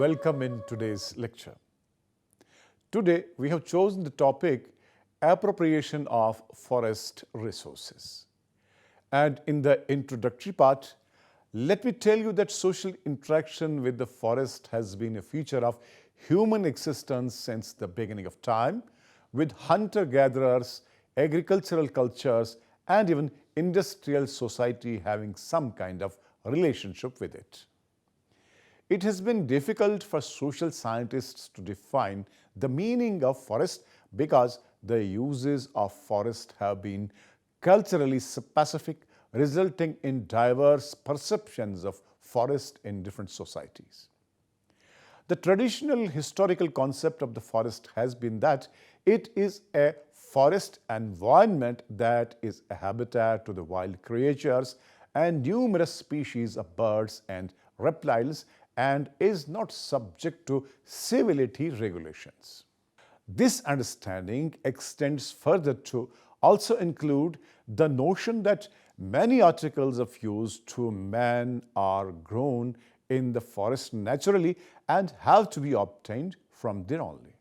welcome in today's lecture. Today we have chosen the topic appropriation of forest resources. And in the introductory part, let me tell you that social interaction with the forest has been a feature of human existence since the beginning of time, with hunter-gatherers, agricultural cultures, and even industrial society having some kind of relationship with it. It has been difficult for social scientists to define the meaning of forest because the uses of forest have been culturally specific, resulting in diverse perceptions of forest in different societies. The traditional historical concept of the forest has been that it is a forest environment that is a habitat to the wild creatures and numerous species of birds and reptiles, and is not subject to civility regulations. This understanding extends further to also include the notion that many articles of use to man are grown in the forest naturally and have to be obtained from there only.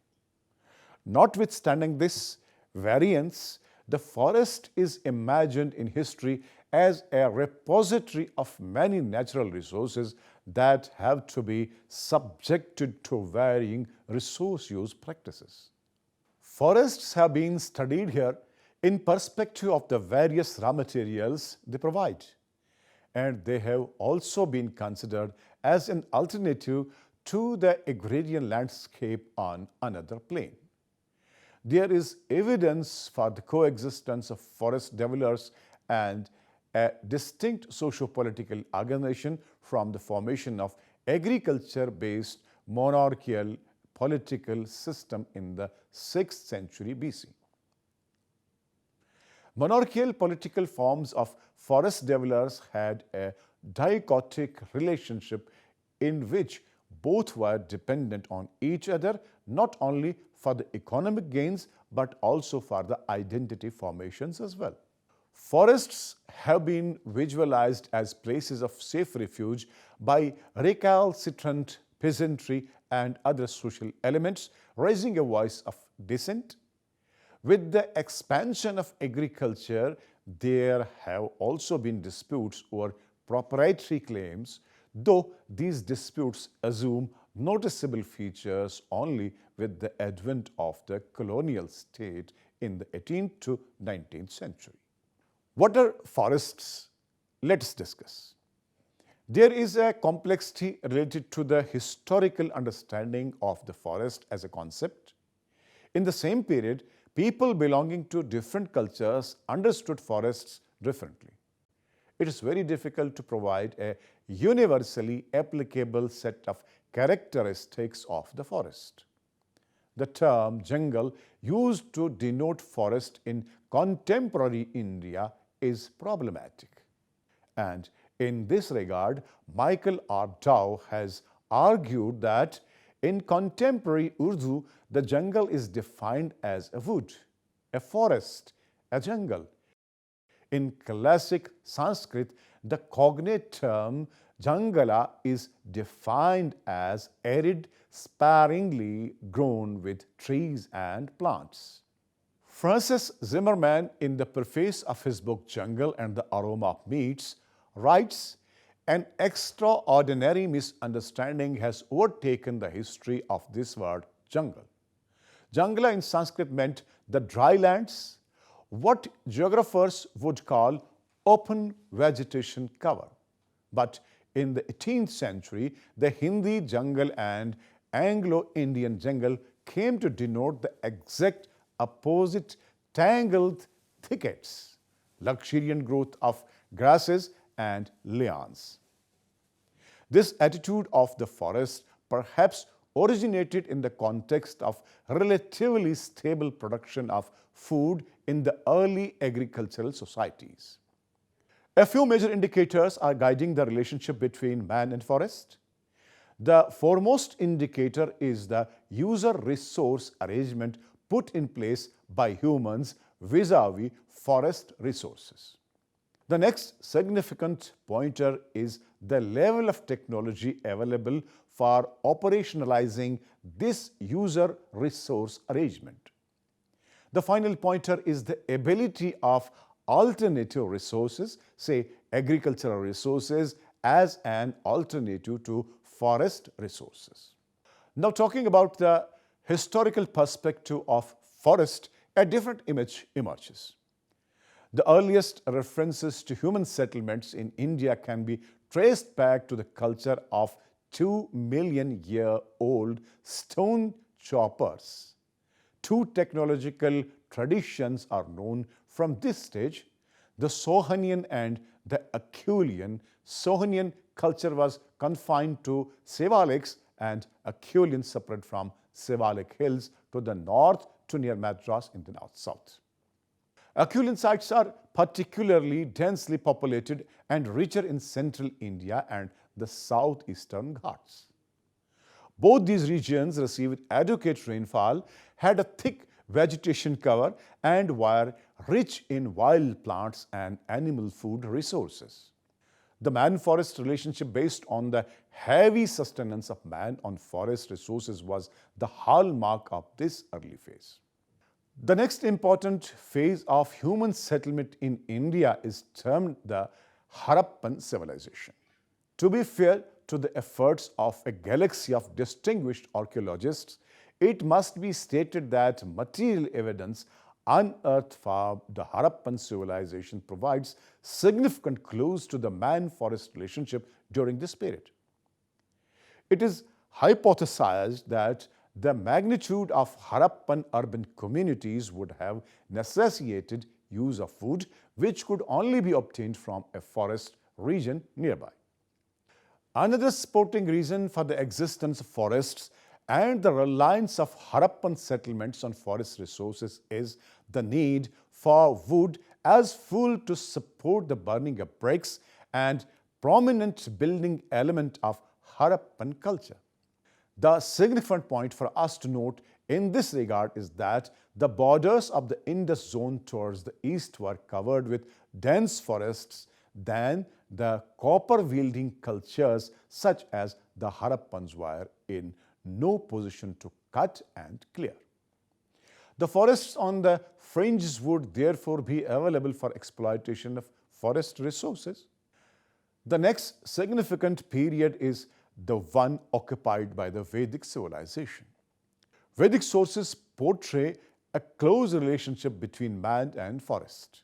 Notwithstanding this variance, the forest is imagined in history as a repository of many natural resources that have to be subjected to varying resource use practices. Forests have been studied here in perspective of the various raw materials they provide, and they have also been considered as an alternative to the agrarian landscape on another plane. There is evidence for the coexistence of forest dwellers and a distinct socio-political organization from the formation of agriculture-based monarchical political system in the 6th century BC. Monarchical political forms of forest dwellers had a dichotic relationship in which both were dependent on each other, not only for the economic gains but also for the identity formations as well. Forests have been visualized as places of safe refuge by recalcitrant peasantry and other social elements, raising a voice of dissent. With the expansion of agriculture, there have also been disputes over proprietary claims, though these disputes assume noticeable features only with the advent of the colonial state in the 18th to 19th century. What are forests? Let us discuss. There is a complexity related to the historical understanding of the forest as a concept. In the same period, people belonging to different cultures understood forests differently. It is very difficult to provide a universally applicable set of characteristics of the forest. The term jungle used to denote forest in contemporary India is problematic. And in this regard, Michael R. Dow has argued that in contemporary Urdu, the jungle is defined as a wood, a forest, a jungle. In classic Sanskrit, the cognate term jangala is defined as arid, sparingly grown with trees and plants. Francis Zimmerman, in the preface of his book Jungle and the Aroma of Meats, writes, "An extraordinary misunderstanding has overtaken the history of this word jungle. Jangla in Sanskrit meant the dry lands, what geographers would call open vegetation cover. But in the 18th century, the Hindi jungle and Anglo-Indian jungle came to denote the exact opposite tangled thickets, luxuriant growth of grasses and lianes. This attitude of the forest perhaps originated in the context of relatively stable production of food in the early agricultural societies. A few major indicators are guiding the relationship between man and forest. The foremost indicator is the user-resource arrangement put in place by humans vis-à-vis forest resources. The next significant pointer is the level of technology available for operationalizing this user resource arrangement. The final pointer is the ability of alternative resources, say agricultural resources, as an alternative to forest resources. Now, talking about the historical perspective of forest, a different image emerges. The earliest references to human settlements in India can be traced back to the culture of 2 million-year-old stone choppers. Two technological traditions are known from this stage: the Sohanian and the Acheulean. Sohanian culture was confined to Sevaliks and Acheulean separate from Sevalik Hills to the north to near Madras in the north-south. Acheulean sites are particularly densely populated and richer in central India and the southeastern Ghats. Both these regions received adequate rainfall, had a thick vegetation cover, and were rich in wild plants and animal food resources. The man-forest relationship based on the heavy sustenance of man on forest resources was the hallmark of this early phase. The next important phase of human settlement in India is termed the Harappan civilization. To be fair to the efforts of a galaxy of distinguished archaeologists, it must be stated that material evidence unearthed for the Harappan civilization provides significant clues to the man-forest relationship during this period. It is hypothesized that the magnitude of Harappan urban communities would have necessitated use of food, which could only be obtained from a forest region nearby. Another supporting reason for the existence of forests and the reliance of Harappan settlements on forest resources is the need for wood as fuel to support the burning of bricks and prominent building element of Harappan culture. The significant point for us to note in this regard is that the borders of the Indus zone towards the east were covered with dense forests than the copper-wielding cultures such as the Harappans were in no position to cut and clear. The forests on the fringes would therefore be available for exploitation of forest resources. The next significant period is the one occupied by the Vedic civilization. Vedic sources portray a close relationship between man and forest.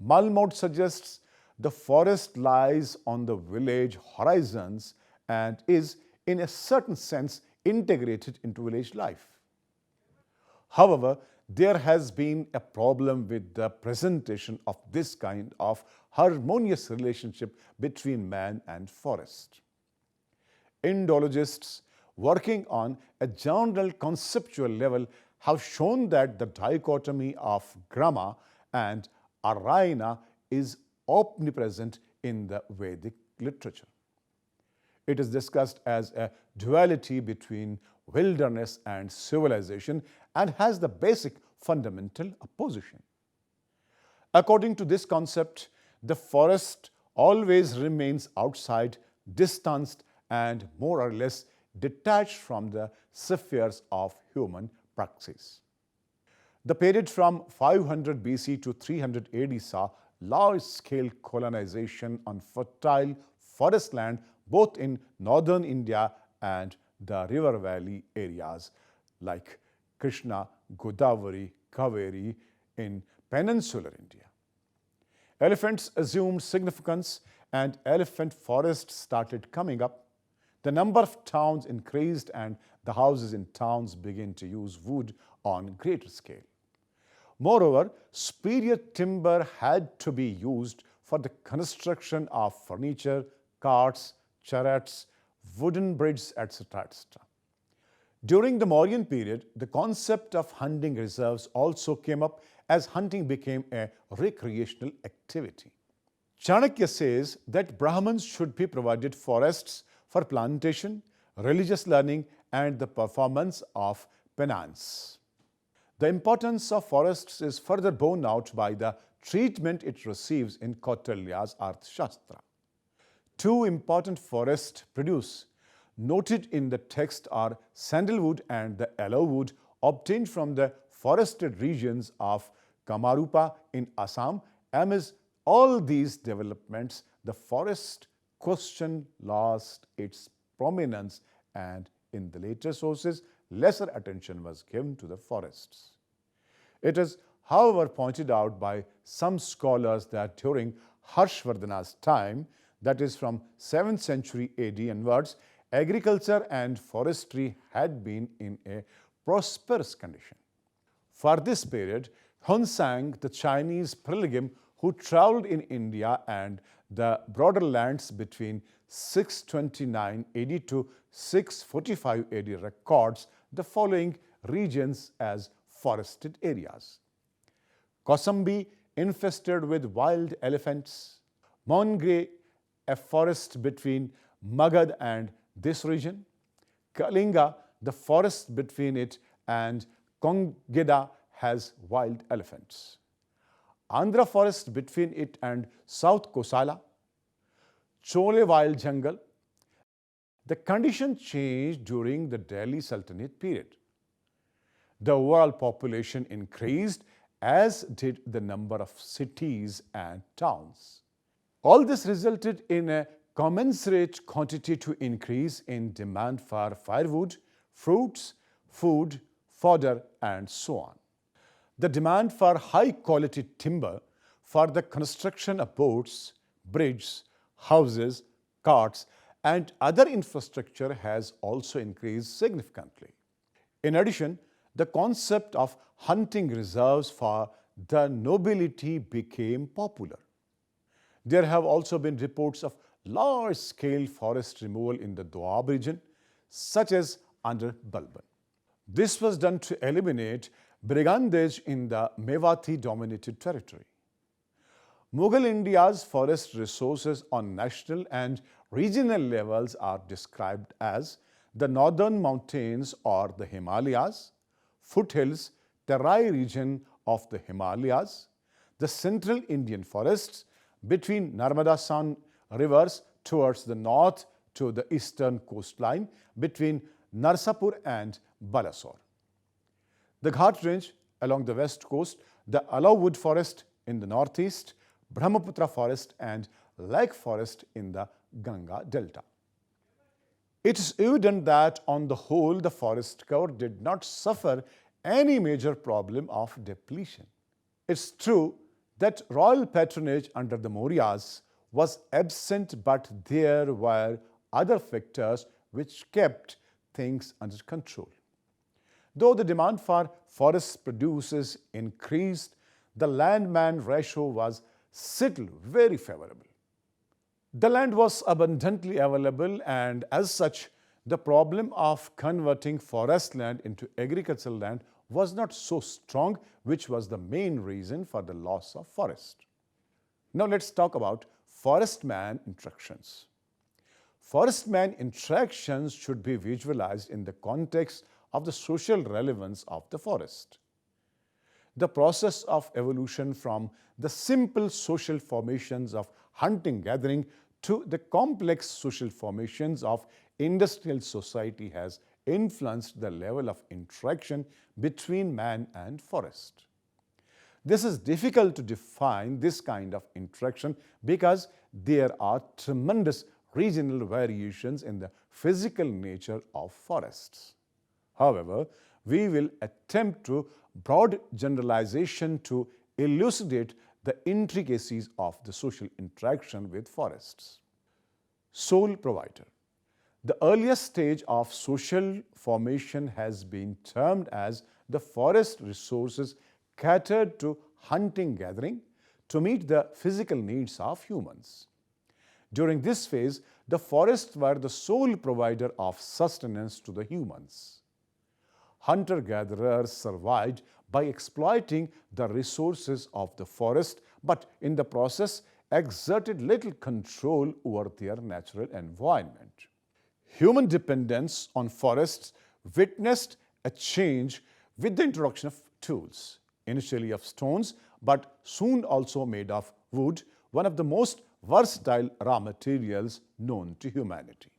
Malmod suggests the forest lies on the village horizons and is, in a certain sense, integrated into village life. However, there has been a problem with the presentation of this kind of harmonious relationship between man and forest. Indologists working on a general conceptual level have shown that the dichotomy of Grama and Arayana is omnipresent in the Vedic literature. It is discussed as a duality between wilderness and civilization and has the basic fundamental opposition. According to this concept, the forest always remains outside, distanced, and more or less detached from the spheres of human praxis. The period from 500 BC to 300 AD saw large-scale colonization on fertile forest land both in northern India and the river valley areas like Krishna, Godavari, Kaveri in peninsular India. Elephants assumed significance and elephant forests started coming up. The number of towns increased and the houses in towns began to use wood on greater scale. Moreover, superior timber had to be used for the construction of furniture, carts, chariots, wooden bridges, etc., etc. During the Mauryan period, the concept of hunting reserves also came up as hunting became a recreational activity. Chanakya says that Brahmins should be provided forests for plantation, religious learning, and the performance of penance. The importance of forests is further borne out by the treatment it receives in Kautilya's Arthashastra. two important forest produce noted in the text are sandalwood and the aloe wood obtained from the forested regions of Kamarupa in Assam. Amidst all these developments, the forest question lost its prominence, and in the later sources, lesser attention was given to the forests. It is, however, pointed out by some scholars that during Harshvardhana's time, that is from 7th century AD onwards, agriculture and forestry had been in a prosperous condition. For this period, Hunsang, the Chinese pilgrim who travelled in India and the broader lands between 629 AD to 645 AD, records the following regions as forested areas: Kosambi, infested with wild elephants; Mongre, a forest between Magad and this region; Kalinga, the forest between it and Kongeda, has wild elephants; Andhra forest between it and South Kosala; Chole wild jungle. The condition changed during the Delhi Sultanate period. The overall population increased, as did the number of cities and towns. All this resulted in a commensurate quantitative increase in demand for firewood, fruits, food, fodder, and so on. The demand for high-quality timber for the construction of boats, bridges, houses, carts, and other infrastructure has also increased significantly. In addition, the concept of hunting reserves for the nobility became popular. There have also been reports of large-scale forest removal in the Doab region, such as under Balban. This was done to eliminate brigandage in the Mewati-dominated territory. Mughal India's forest resources on national and regional levels are described as the northern mountains or the Himalayas, foothills, Terai region of the Himalayas, the central Indian forests between Narmada-Son rivers towards the north to the eastern coastline between Narsapur and Balasore, the Ghat range along the west coast, the aloe wood forest in the northeast, Brahmaputra forest and lake forest in the Ganga delta. It is evident that on the whole the forest cover did not suffer any major problem of depletion. It's true that royal patronage under the Mauryas was absent, but there were other factors which kept things under control. Though the demand for forest produces increased, the land-man ratio was still very favorable. The land was abundantly available, and as such, the problem of converting forest land into agricultural land was not so strong, which was the main reason for the loss of forest. Now let's talk about forest-man interactions. Forest-man interactions should be visualized in the context of the social relevance of the forest. The process of evolution from the simple social formations of hunting-gathering to the complex social formations of industrial society has influenced the level of interaction between man and forest. This is difficult to define this kind of interaction because there are tremendous regional variations in the physical nature of forests. However, we will attempt to broad generalization to elucidate the intricacies of the social interaction with forests. Sole provider. The earliest stage of social formation has been termed as the forest resources catered to hunting-gathering to meet the physical needs of humans. During this phase, the forests were the sole provider of sustenance to the humans. Hunter-gatherers survived by exploiting the resources of the forest, but in the process exerted little control over their natural environment. Human dependence on forests witnessed a change with the introduction of tools, initially of stones, but soon also made of wood, one of the most versatile raw materials known to humanity.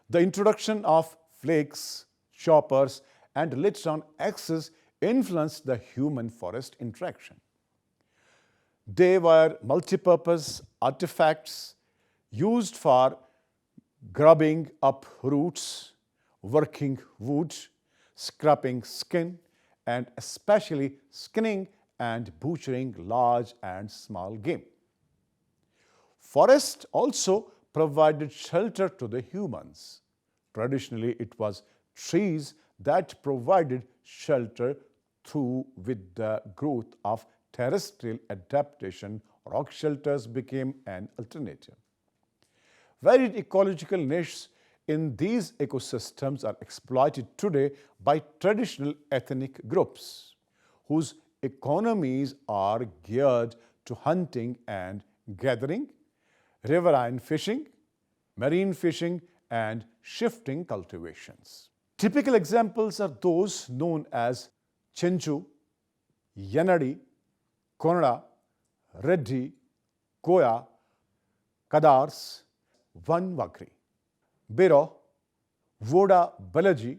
The introduction of flakes, choppers, and later on axes influenced the human-forest interaction. They were multipurpose artifacts used for grubbing up roots, working wood, scraping skin, and especially skinning and butchering large and small game. Forest also provided shelter to the humans. Traditionally, it was trees that provided shelter through with the growth of terrestrial adaptation, rock shelters became an alternative. Varied ecological niches in these ecosystems are exploited today by traditional ethnic groups, whose economies are geared to hunting and gathering, riverine fishing, marine fishing, and shifting cultivations. Typical examples are those known as Chenchu, Yanadi, Konada, Reddy, Koya, Kadars, Vanvakri, Biro, Voda Balaji,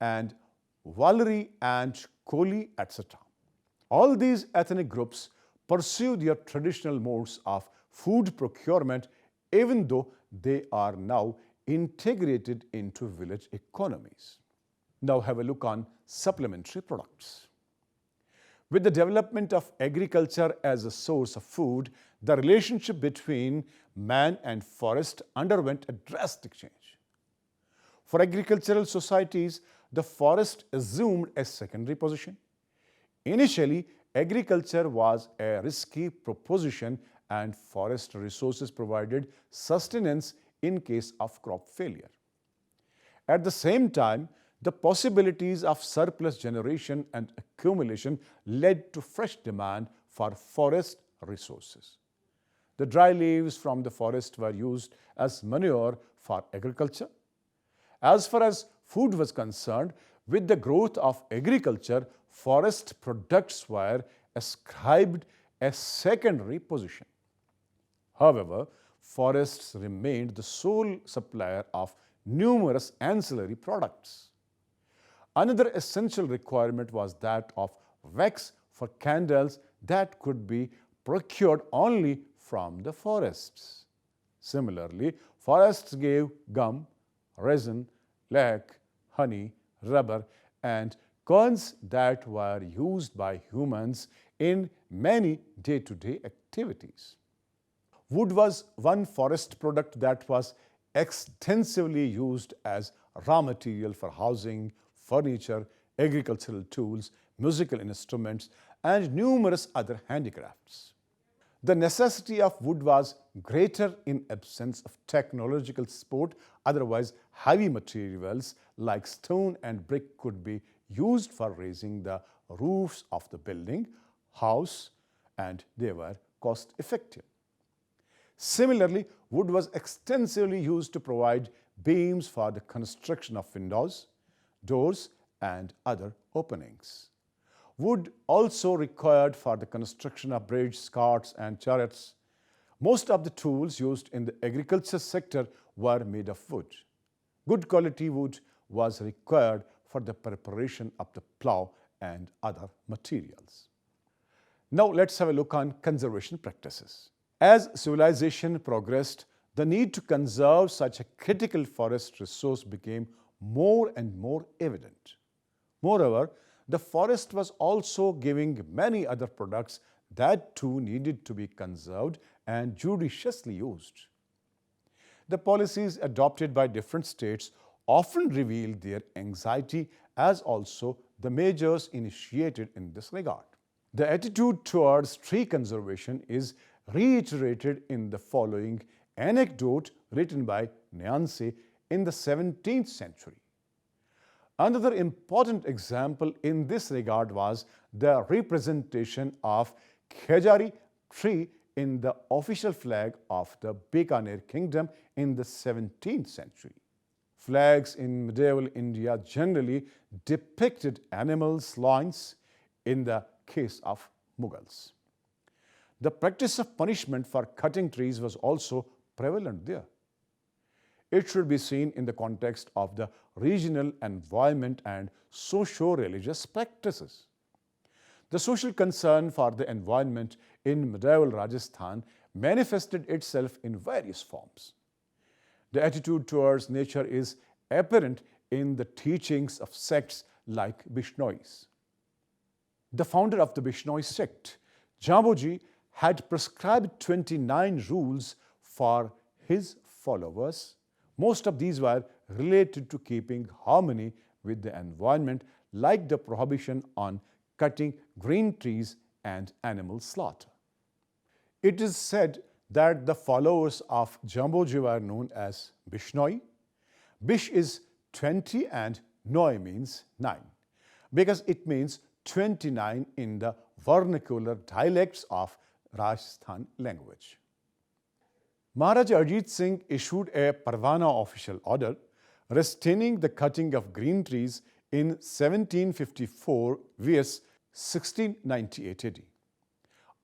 and Valari and Koli, etc. All these ethnic groups pursue their traditional modes of food procurement, even though they are now integrated into village economies. Now have a look on supplementary products. With the development of agriculture as a source of food, the relationship between man and forest underwent a drastic change. For agricultural societies, the forest assumed a secondary position. Initially, agriculture was a risky proposition and forest resources provided sustenance in case of crop failure. At the same time, the possibilities of surplus generation and accumulation led to fresh demand for forest resources. The dry leaves from the forest were used as manure for agriculture. As far as food was concerned, with the growth of agriculture, forest products were ascribed a secondary position. However, forests remained the sole supplier of numerous ancillary products. Another essential requirement was that of wax for candles that could be procured only from the forests. Similarly, forests gave gum, resin, lac, honey, rubber, and coins that were used by humans in many day-to-day activities. Wood was one forest product that was extensively used as raw material for housing, furniture, agricultural tools, musical instruments, and numerous other handicrafts. The necessity of wood was greater in absence of technological support, otherwise heavy materials like stone and brick could be used for raising the roofs of the building, house, and they were cost effective. Similarly, wood was extensively used to provide beams for the construction of windows, doors, and other openings. Wood also required for the construction of bridges, carts, and chariots. Most of the tools used in the agriculture sector were made of wood. Good quality wood was required for the preparation of the plough and other materials. Now let's have a look on conservation practices. As civilization progressed, the need to conserve such a critical forest resource became more and more evident. Moreover, the forest was also giving many other products that too needed to be conserved and judiciously used. The policies adopted by different states often revealed their anxiety as also the measures initiated in this regard. The attitude towards tree conservation is reiterated in the following anecdote written by Nyanse in the 17th century. Another important example in this regard was the representation of Khejari tree in the official flag of the Bikaner kingdom in the 17th century. Flags in medieval India generally depicted animals' loins in the case of Mughals. The practice of punishment for cutting trees was also prevalent there. It should be seen in the context of the regional environment and socio-religious practices. The social concern for the environment in medieval Rajasthan manifested itself in various forms. The attitude towards nature is apparent in the teachings of sects like Bishnois. The founder of the Bishnoi sect, Jamboji, had prescribed 29 rules for his followers. Most of these were related to keeping harmony with the environment, like the prohibition on cutting green trees and animal slaughter. It is said that the followers of Jamboji were known as Bishnoi. Bish is 20 and Noi means 9, because it means 29 in the vernacular dialects of Rajasthan language. Maharaja Ajit Singh issued a Parwana official order restraining the cutting of green trees in 1754 vs 1698 AD.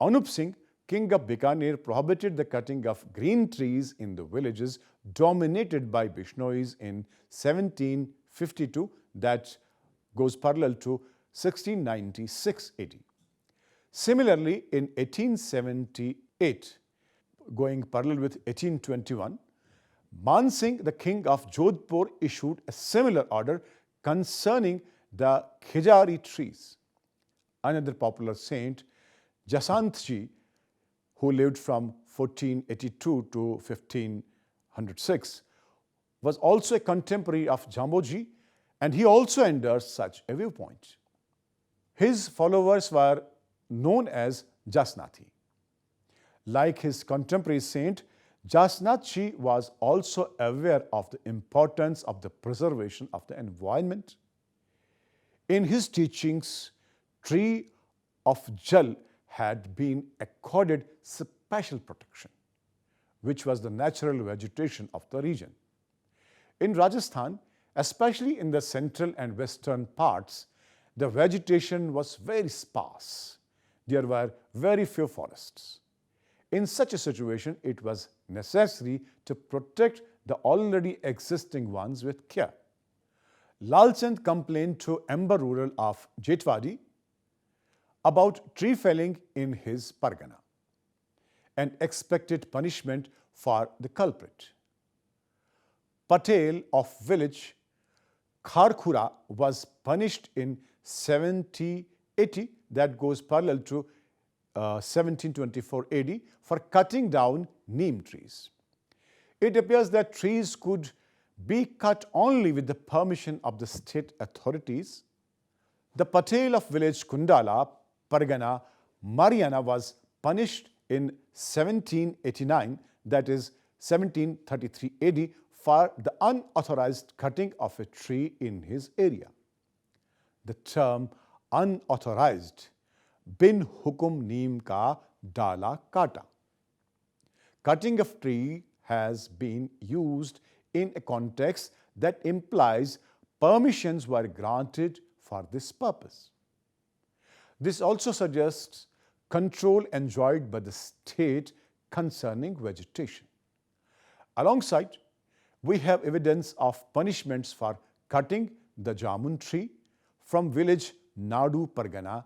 Anup Singh, king of Bikaner, prohibited the cutting of green trees in the villages dominated by Bishnois in 1752, that goes parallel to 1696 AD. Similarly, in 1878, going parallel with 1821, Man Singh, the king of Jodhpur, issued a similar order concerning the khijari trees. Another popular saint, Jasantji, who lived from 1482 to 1506, was also a contemporary of Jamboji, and he also endorsed such a viewpoint. His followers were known as Jasnathi. Like his contemporary saint, Jasnathi was also aware of the importance of the preservation of the environment. In his teachings, tree of Jal had been accorded special protection, which was the natural vegetation of the region. In Rajasthan, especially in the central and western parts, the vegetation was very sparse. There were very few forests. In such a situation, it was necessary to protect the already existing ones with care. Lal Chand complained to Ember rural of Jetwadi about tree felling in his Pargana and expected punishment for the culprit. Patel of village Kharkhura was punished in 1780, that goes parallel to 1724 AD, for cutting down neem trees. It appears that trees could be cut only with the permission of the state authorities. The Patel of village Kundala, Pargana, Mariana, was punished in 1789, that is 1733 AD, for the unauthorized cutting of a tree in his area. The term unauthorized, bin hukum neem ka dala kata. Cutting of tree has been used in a context that implies permissions were granted for this purpose. This also suggests control enjoyed by the state concerning vegetation. Alongside, we have evidence of punishments for cutting the jamun tree from village Nadu Pargana,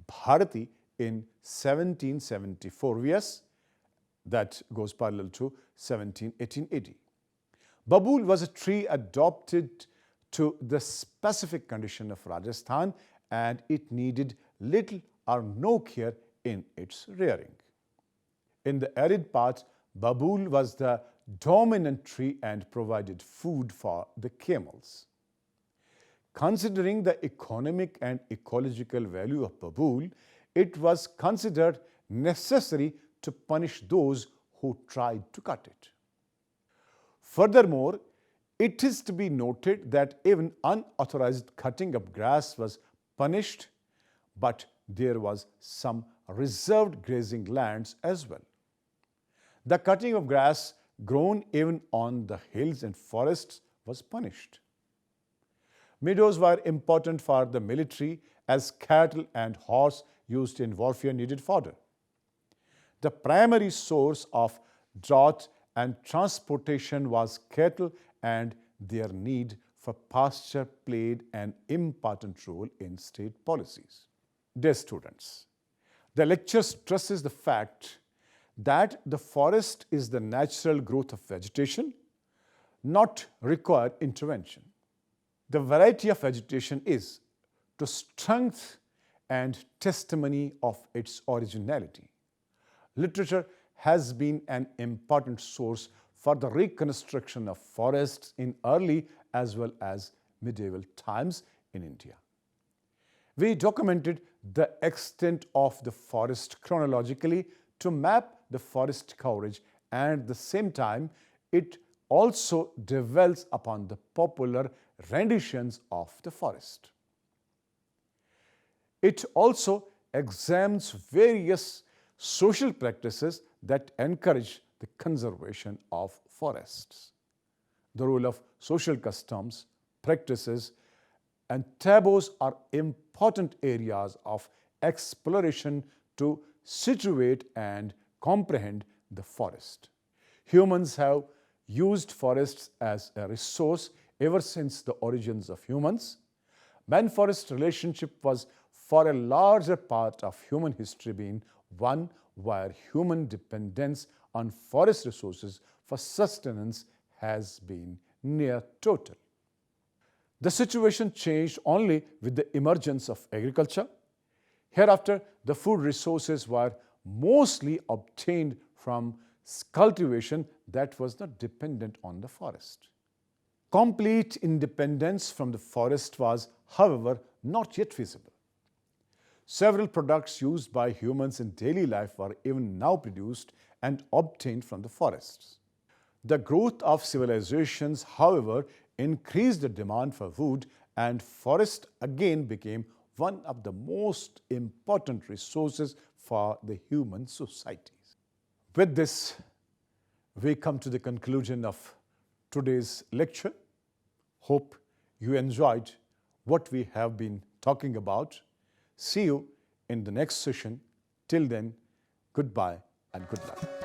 Bharati in 1774 vs, that goes parallel to 1718 AD. Babool was a tree adopted to the specific condition of Rajasthan, and it needed little or no care in its rearing. In the arid parts, Babool was the dominant tree and provided food for the camels. Considering the economic and ecological value of Babool, it was considered necessary to punish those who tried to cut it. Furthermore, it is to be noted that even unauthorized cutting of grass was punished, but there was some reserved grazing lands as well. The cutting of grass grown even on the hills and forests was punished. Meadows were important for the military, as cattle and horse used in warfare needed fodder. The primary source of drought and transportation was cattle, and their need for pasture played an important role in state policies. Dear students, the lecture stresses the fact that the forest is the natural growth of vegetation, not required intervention. The variety of vegetation is to strength and testimony of its originality. Literature has been an important source for the reconstruction of forests in early as well as medieval times in India. We documented the extent of the forest chronologically to map the forest coverage, and at the same time, it also dwells upon the popular renditions of the forest. It also examines various social practices that encourage the conservation of forests. The role of social customs, practices, and taboos are important areas of exploration to situate and comprehend the forest. Humans have used forests as a resource ever since the origins of humans. Man-forest relationship was for a larger part of human history been one where human dependence on forest resources for sustenance has been near total. The situation changed only with the emergence of agriculture. Hereafter, the food resources were mostly obtained from cultivation that was not dependent on the forest. Complete independence from the forest was, however, not yet feasible. Several products used by humans in daily life are even now produced and obtained from the forests. The growth of civilizations, however, increased the demand for wood, and forest again became one of the most important resources for the human societies. With this, we come to the conclusion of today's lecture. Hope you enjoyed what we have been talking about. See you in the next session. Till then, goodbye and good luck.